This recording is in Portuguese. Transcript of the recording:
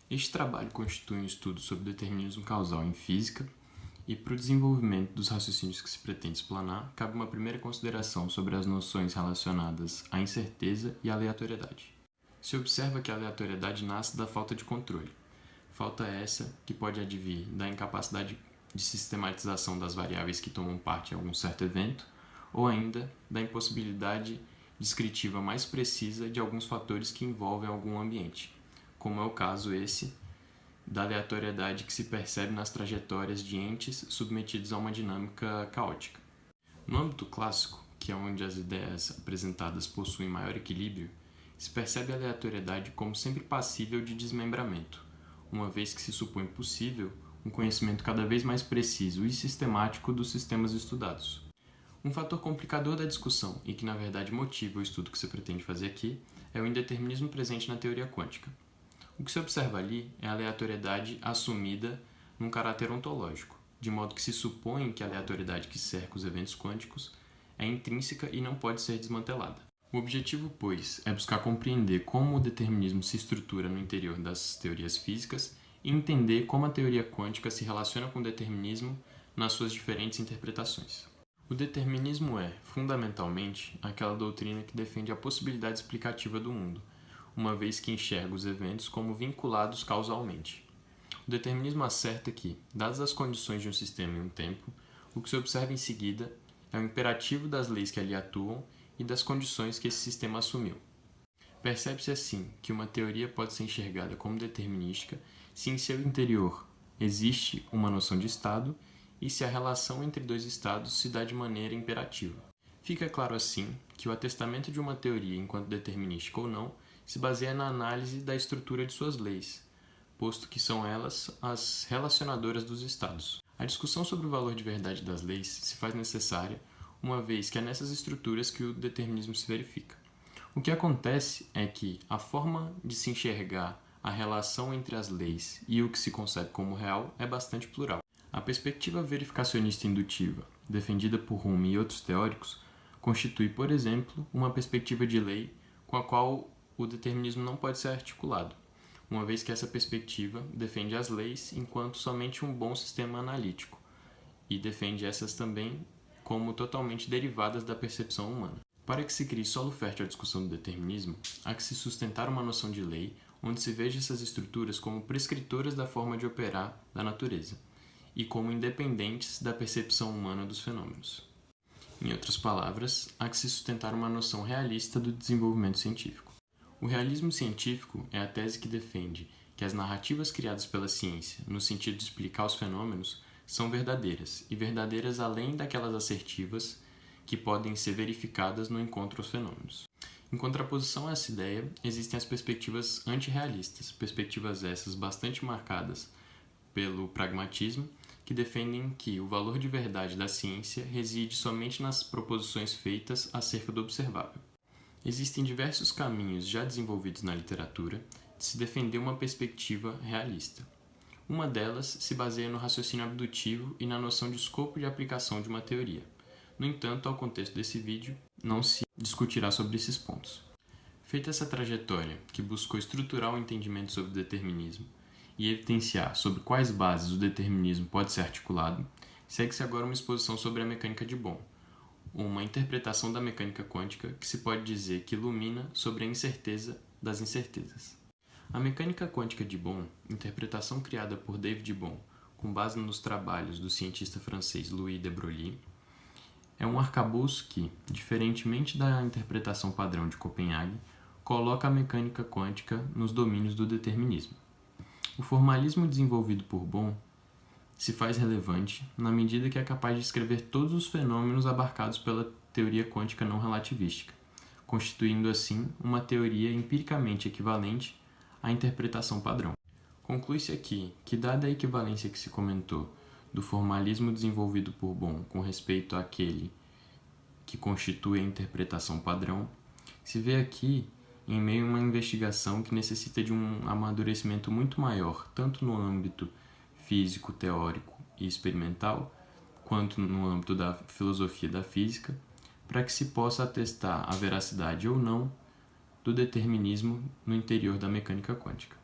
Este trabalho constitui um estudo sobre determinismo causal em física e, para o desenvolvimento dos raciocínios que se pretende explanar, cabe uma primeira consideração sobre as noções relacionadas à incerteza e à aleatoriedade. Se observa que a aleatoriedade nasce da falta de controle. Falta essa que pode advir da incapacidade de sistematização das variáveis que tomam parte em algum certo evento, ou ainda da impossibilidade descritiva mais precisa de alguns fatores que envolvem algum ambiente, como é o caso esse da aleatoriedade que se percebe nas trajetórias de entes submetidos a uma dinâmica caótica. No âmbito clássico, que é onde as ideias apresentadas possuem maior equilíbrio, se percebe a aleatoriedade como sempre passível de desmembramento, uma vez que se supõe possível um conhecimento cada vez mais preciso e sistemático dos sistemas estudados. Um fator complicador da discussão, e que na verdade motiva o estudo que se pretende fazer aqui, é o indeterminismo presente na teoria quântica. O que se observa ali é a aleatoriedade assumida num caráter ontológico, de modo que se supõe que a aleatoriedade que cerca os eventos quânticos é intrínseca e não pode ser desmantelada. O objetivo, pois, é buscar compreender como o determinismo se estrutura no interior das teorias físicas e entender como a teoria quântica se relaciona com o determinismo nas suas diferentes interpretações. O determinismo é, fundamentalmente, aquela doutrina que defende a possibilidade explicativa do mundo, uma vez que enxerga os eventos como vinculados causalmente. O determinismo asserta que, dadas as condições de um sistema em um tempo, o que se observa em seguida é o imperativo das leis que ali atuam e das condições que esse sistema assumiu. Percebe-se assim que uma teoria pode ser enxergada como determinística se em seu interior existe uma noção de estado e se a relação entre dois estados se dá de maneira imperativa. Fica claro assim que o atestamento de uma teoria enquanto determinística ou não se baseia na análise da estrutura de suas leis, posto que são elas as relacionadoras dos estados. A discussão sobre o valor de verdade das leis se faz necessária, uma vez que é nessas estruturas que o determinismo se verifica. O que acontece é que a forma de se enxergar a relação entre as leis e o que se concebe como real é bastante plural. A perspectiva verificacionista indutiva, defendida por Hume e outros teóricos, constitui, por exemplo, uma perspectiva de lei com a qual o determinismo não pode ser articulado, uma vez que essa perspectiva defende as leis enquanto somente um bom sistema analítico, e defende essas também como totalmente derivadas da percepção humana. Para que se crie solo fértil à discussão do determinismo, há que se sustentar uma noção de lei onde se veja essas estruturas como prescritoras da forma de operar da natureza, e como independentes da percepção humana dos fenômenos. Em outras palavras, há que se sustentar uma noção realista do desenvolvimento científico. O realismo científico é a tese que defende que as narrativas criadas pela ciência, no sentido de explicar os fenômenos, são verdadeiras, e verdadeiras além daquelas assertivas que podem ser verificadas no encontro aos fenômenos. Em contraposição a essa ideia, existem as perspectivas antirrealistas, perspectivas essas bastante marcadas pelo pragmatismo, que defendem que o valor de verdade da ciência reside somente nas proposições feitas acerca do observável. Existem diversos caminhos já desenvolvidos na literatura de se defender uma perspectiva realista. Uma delas se baseia no raciocínio abdutivo e na noção de escopo de aplicação de uma teoria. No entanto, ao contexto desse vídeo, não se discutirá sobre esses pontos. Feita essa trajetória, que buscou estruturar o entendimento sobre o determinismo e evidenciar sobre quais bases o determinismo pode ser articulado, segue-se agora uma exposição sobre a mecânica de Born, uma interpretação da mecânica quântica que se pode dizer que ilumina sobre a incerteza das incertezas. A mecânica quântica de Born, interpretação criada por David Bohm com base nos trabalhos do cientista francês Louis de Broglie, é um arcabouço que, diferentemente da interpretação padrão de Copenhague, coloca a mecânica quântica nos domínios do determinismo. O formalismo desenvolvido por Bohm se faz relevante na medida que é capaz de descrever todos os fenômenos abarcados pela teoria quântica não relativística, constituindo assim uma teoria empiricamente equivalente à interpretação padrão. Conclui-se aqui que, dada a equivalência que se comentou do formalismo desenvolvido por Bohm com respeito àquele que constitui a interpretação padrão, se vê aqui em meio a uma investigação que necessita de um amadurecimento muito maior, tanto no âmbito físico, teórico e experimental, quanto no âmbito da filosofia da física, para que se possa atestar a veracidade ou não do determinismo no interior da mecânica quântica.